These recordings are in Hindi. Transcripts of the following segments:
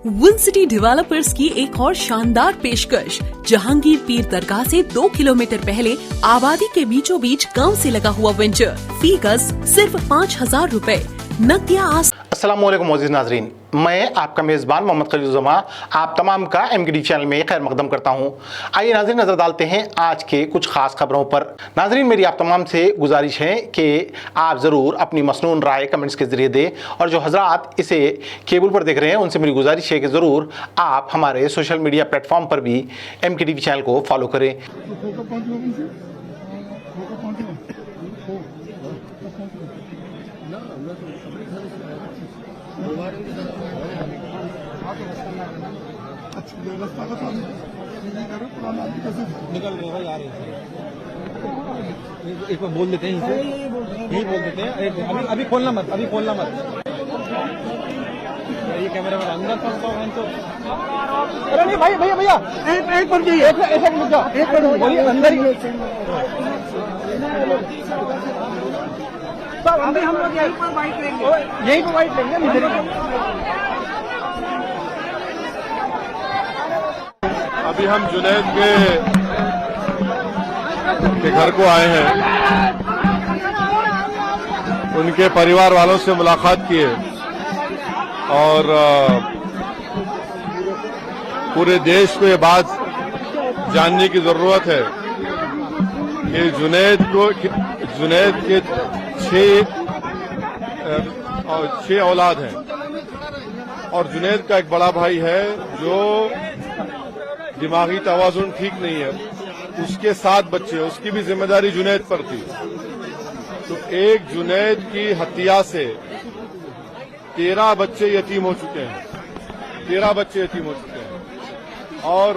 विंसिटी डेवलपर्स की एक और शानदार पेशकश। जहांगीर पीर दरगाह से 2 किलोमीटर पहले आबादी के बीचों बीच गांव से लगा हुआ वेंचर। फी गज सिर्फ 5,000 रुपए। नकदिया अस्सलामुअलैकुम मोअज़्ज़िज़ नाज़रीन, मैं आपका मेज़बान मोहम्मद खलीलुज़्ज़मा आप तमाम का MKTV चैनल में खैर मकदम करता हूं। आइए नाज़रीन नज़र डालते हैं आज के कुछ ख़ास खबरों पर। नाज़रीन मेरी आप तमाम से गुजारिश है कि आप ज़रूर अपनी मसनून राय कमेंट्स के ज़रिए दें, और जो हज़रात इसे केबल पर देख रहे हैं उनसे मेरी गुजारिश है कि ज़रूर आप हमारे सोशल मीडिया प्लेटफॉर्म पर भी MKTV चैनल को फॉलो करें। निकल रहे भाई, आ रहे हैं। एक बार बोल देते हैं, यही बोल देते हैं। अभी खोलना मत, अभी खोलना मत। ये कैमरा में अंदर फंसता है तो। अरे नहीं भाई, भैया एक पर चाहिए, एक मुद्दा, एक पर बोलिए अंदर ही। अभी हम लोग यहीं पर बाइक लेंगे, यहीं पर बाइक लेंगे। अभी हम जुनैद के घर को आए हैं, उनके परिवार वालों से मुलाकात किए और पूरे देश को ये बात जानने की जरूरत है कि जुनैद के 6 औलाद हैं और जुनैद का एक बड़ा भाई है जो दिमागी तवाज़ुन ठीक नहीं है, उसके 7 बच्चे, उसकी भी जिम्मेदारी जुनैद पर थी। तो एक जुनैद की हत्या से 13 बच्चे यतीम हो चुके हैं, 13 बच्चे यतीम हो चुके हैं। और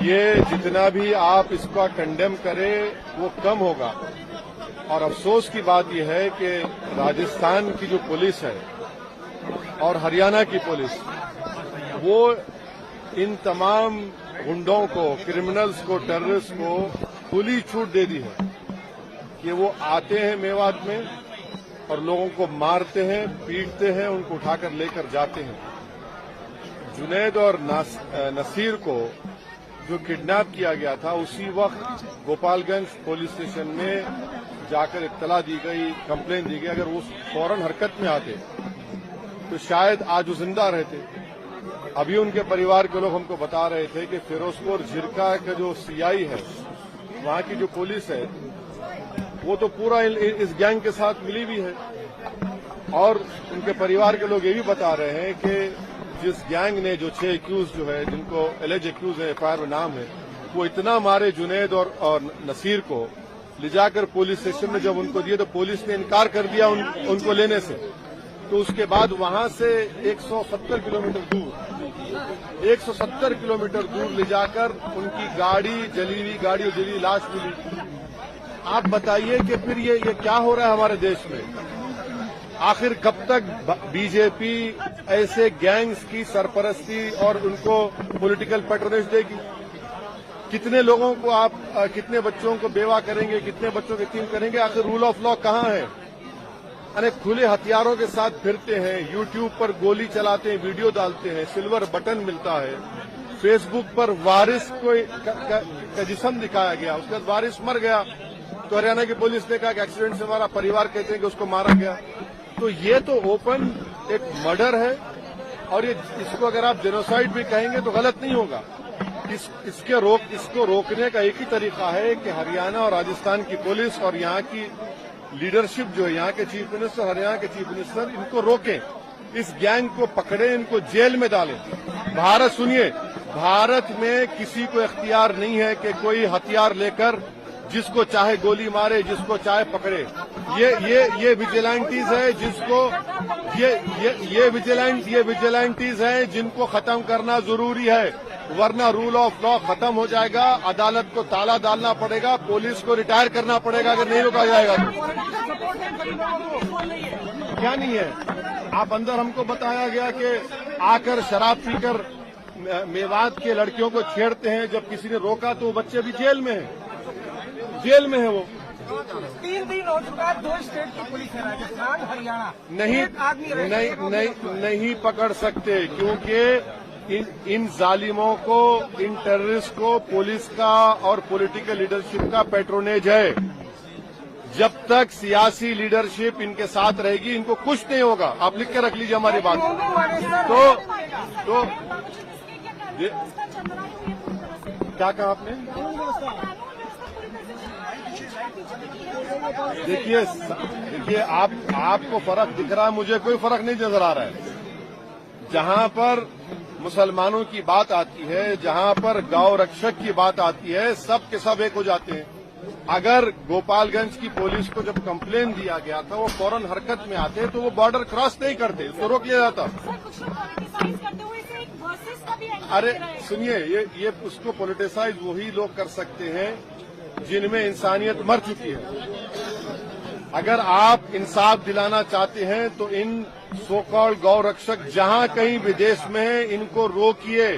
ये जितना भी आप इसका कंडेम करें वो कम होगा। और अफसोस की बात यह है कि राजस्थान की जो पुलिस है और हरियाणा की पुलिस, वो इन तमाम गुंडों को, क्रिमिनल्स को, टेररिस्ट को खुली छूट दे दी है कि वो आते हैं मेवात में और लोगों को मारते हैं, पीटते हैं, उनको उठाकर लेकर जाते हैं। जुनैद और नसीर को जो किडनैप किया गया था, उसी वक्त गोपालगंज पुलिस स्टेशन में जाकर इत्तला दी गई, कंप्लेन दी गई। अगर वो फौरन हरकत में आते तो शायद आज वो जिंदा रहते। अभी उनके परिवार के लोग हमको बता रहे थे कि फिरोजपुर झिरका का जो CI है, वहां की जो पुलिस है, वो तो पूरा इस गैंग के साथ मिली हुई है। और उनके परिवार के लोग ये भी बता रहे हैं कि जिस गैंग ने जो 6 एक्यूज जो है, जिनको एलिज एक्यूज है, FIR में नाम है, वो इतना मारे जुनैद और नसीर को, ले जाकर पुलिस स्टेशन में जब उनको दिए तो पुलिस ने इनकार कर दिया उनको लेने से। तो उसके बाद वहां से 170 किलोमीटर दूर ले जाकर उनकी गाड़ी, जली हुई गाड़ी और जली हुई लाश मिली। आप बताइए कि फिर ये क्या हो रहा है हमारे देश में? आखिर कब तक बीजेपी ऐसे गैंग्स की सरपरस्ती और उनको पॉलिटिकल पैट्रोनेज देगी? कितने लोगों को आप, कितने बच्चों को बेवा करेंगे, कितने बच्चों को यतीम करेंगे? आखिर रूल ऑफ लॉ कहां है? अरे खुले हथियारों के साथ फिरते हैं, यूट्यूब पर गोली चलाते हैं, वीडियो डालते हैं, सिल्वर बटन मिलता है, फेसबुक पर वारिस का जिस्म दिखाया गया, उसके बाद वारिस मर गया तो हरियाणा की पुलिस ने कहा कि एक्सीडेंट से हमारा परिवार कहते हैं कि उसको मारा गया। तो ये तो ओपन एक मर्डर है। और ये इसको अगर आप जेनोसाइड भी कहेंगे तो गलत नहीं होगा। इसको रोकने का एक ही तरीका है कि हरियाणा और राजस्थान की पुलिस और यहाँ की लीडरशिप जो है, यहाँ के चीफ मिनिस्टर, हरियाणा के चीफ मिनिस्टर, इनको रोकें, इस गैंग को पकड़ें, इनको जेल में डालें। भारत, सुनिए, भारत में किसी को इख्तियार नहीं है कि कोई हथियार लेकर जिसको चाहे गोली मारे, जिसको चाहे पकड़े। ये विजिलेंटीज है जिसको ये विजिलेंटीज है जिनको खत्म करना जरूरी है, वरना रूल ऑफ लॉ खत्म हो जाएगा, अदालत को ताला डालना पड़ेगा, पुलिस को रिटायर करना पड़ेगा अगर नहीं रोका जाएगा तो। क्या नहीं है? आप अंदर हमको बताया गया कि आकर शराब पीकर मेवात के लड़कियों को छेड़ते हैं, जब किसी ने रोका तो वो बच्चे भी जेल में है वो। 3 दिन हो चुका है, 2 स्टेट की पुलिस है, राजस्थान हरियाणा, नहीं एक आदमी नहीं पकड़ सकते, क्योंकि इन जालिमों को, इन टेररिस्ट को पुलिस का और पॉलिटिकल लीडरशिप का पैट्रोनेज है। जब तक सियासी लीडरशिप इनके साथ रहेगी, इनको कुछ नहीं होगा। आप लिख के रख लीजिए हमारी बात। तो क्या कहा आपने? देखिए आपको फर्क दिख रहा है, मुझे कोई फर्क नहीं नजर आ रहा है। जहां पर मुसलमानों की बात आती है, जहां पर गौ रक्षक की बात आती है, सब के सब एक हो जाते हैं। अगर गोपालगंज की पुलिस को जब कंप्लेन दिया गया था, वो फौरन हरकत में आते तो वो बॉर्डर क्रॉस नहीं करते, उसको रोक लिया जाता। अरे सुनिए, ये उसको पॉलिटिसाइज वही लोग कर सकते हैं जिनमें इंसानियत मर चुकी है। अगर आप इंसाफ दिलाना चाहते हैं तो इन सो कॉल्ड गौ रक्षक जहां कहीं विदेश में है, इनको रोकिए,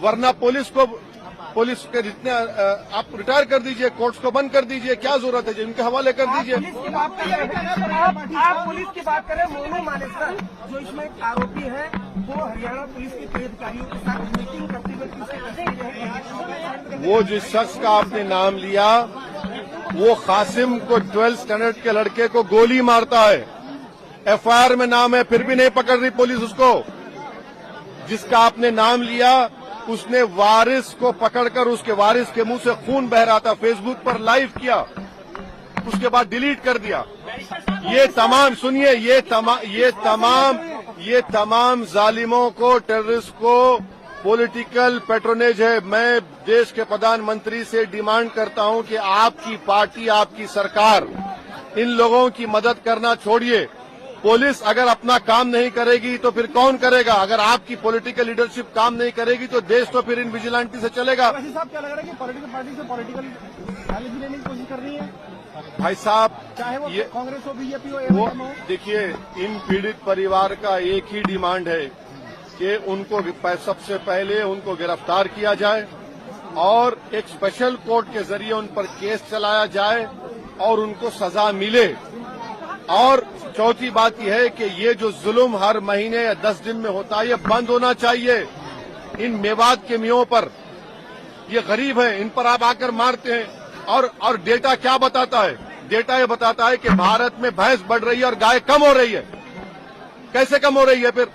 वरना पुलिस के जितने आप रिटायर कर दीजिए, कोर्ट्स को बंद कर दीजिए, क्या जरूरत है? इनके हवाले कर दीजिए। आप पुलिस की बात करें, मोनू मानेसर जो इसमें आरोपी है, वो हरियाणा पुलिस के कई अधिकारियों के साथ मीटिंग करते हुए, वो जिस शख्स का आपने नाम लिया, वो कासिम को 12th स्टैंडर्ड के लड़के को गोली मारता है। एफआईआर में नाम है, फिर भी नहीं पकड़ रही पुलिस उसको। जिसका आपने नाम लिया, उसने वारिस को पकड़कर उसके वारिस के मुंह से खून बह रहा था, फेसबुक पर लाइव किया, उसके बाद डिलीट कर दिया। ये तमाम सुनिए, ये तमाम जालिमों को, टेररिस्ट को पॉलिटिकल पैट्रोनेज है। मैं देश के प्रधानमंत्री से डिमांड करता हूं कि आपकी पार्टी, आपकी सरकार इन लोगों की मदद करना छोड़िए। पुलिस अगर अपना काम नहीं करेगी तो फिर कौन करेगा? अगर आपकी पॉलिटिकल लीडरशिप काम नहीं करेगी तो देश तो फिर इन विजिलेंटी से चलेगा। वैसे साहब, क्या लग रहा है कि पॉलिटिकल पार्टी से पॉलिटिकल नॉलेज लेने की कोशिश कर रही है? भाई साहब, चाहे वो ये कांग्रेस हो, बीजेपी हो, वो एमएनएम हो। देखिए, इन पीड़ित परिवार का एक ही डिमांड है कि उनको सबसे पहले उनको गिरफ्तार किया जाए और एक स्पेशल कोर्ट के जरिए उन पर केस चलाया जाए और उनको सजा मिले। और चौथी बात यह है कि ये जो जुल्म हर महीने या 10 दिन में होता है, ये बंद होना चाहिए। इन मेवात के मियों पर, ये गरीब हैं, इन पर आप आकर मारते हैं। और डेटा क्या बताता है? डेटा ये बताता है कि भारत में भैंस बढ़ रही है और गाय कम हो रही है। कैसे कम हो रही है? फिर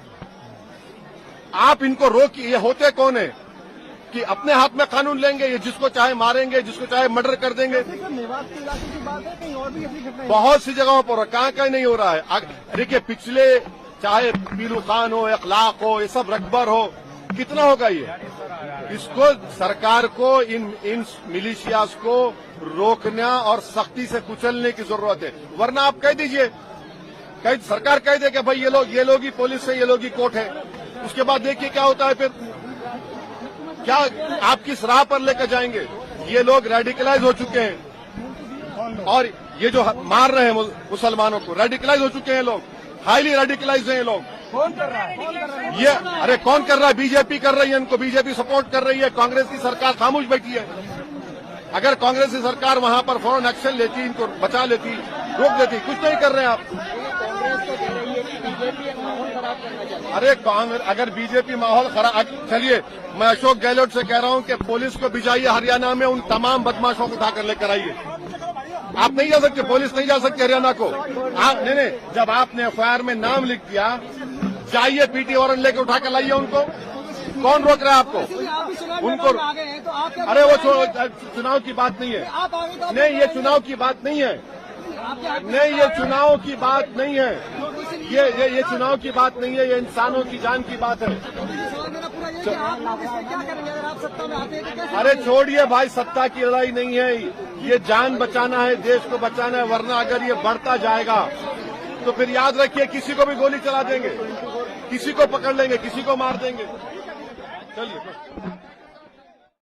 आप इनको रोकिए। ये होते कौन है कि अपने हाथ में कानून लेंगे, ये जिसको चाहे मारेंगे, जिसको चाहे मर्डर कर देंगे। मेवात के इलाके की बात है, कहीं और भी ऐसी घटनाएं बहुत सी जगहों पर कहां नहीं हो रहा है। देखिए, पिछले चाहे पीलू खान हो, इखलाक हो, ये सब रकबर हो, कितना होगा ये? इसको सरकार को इन मिलिशियाज को रोकना और सख्ती से कुचलने की जरूरत है। वरना आप कह दीजिए, सरकार कह दे कि भाई ये लोग ही पुलिस है, ये लोग ही कोर्ट है। उसके बाद देखिए क्या होता है। फिर क्या आप किस राह पर लेकर जाएंगे? ये लोग रेडिकलाइज हो चुके हैं और ये जो मार रहे हैं मुसलमानों को, रेडिकलाइज हो चुके हैं लोग, हाईली रेडिकलाइज हैं ये लोग। कौन कर रहा है? ये अरे कौन कर रहा है? बीजेपी कर रही है इनको, बीजेपी सपोर्ट कर रही है। कांग्रेस की सरकार खामोश बैठी है। अगर कांग्रेस की सरकार वहां पर फौरन एक्शन लेती, इनको बचा लेती, रोक देती, कुछ नहीं कर रहे हैं आप। अरे कांग्रेस, अगर बीजेपी माहौल खराब, चलिए मैं अशोक गहलोत से कह रहा हूं कि पुलिस को भिजाइए हरियाणा में, उन तमाम बदमाशों को उठाकर लेकर आइए। आप नहीं जा सकते, पुलिस नहीं जा सकती हरियाणा को। आप नहीं, जब आपने एफआईआर में नाम लिख दिया, जाइए पीटी वारंट लेकर उठाकर लाइए उनको। कौन रोक रहा है आपको? उनको अरे वो चुनाव की बात नहीं है। नहीं, ये चुनाव की बात नहीं है। नहीं, ये चुनाव की बात नहीं है। ये चुनाव की बात नहीं है, ये इंसानों की जान की बात है। अरे छोड़िए भाई, सत्ता की लड़ाई नहीं है ये, जान बचाना है, देश को बचाना है। वरना अगर ये बढ़ता जाएगा तो फिर याद रखिए, किसी को भी गोली चला देंगे, किसी को पकड़ लेंगे, किसी को मार देंगे। चलिए।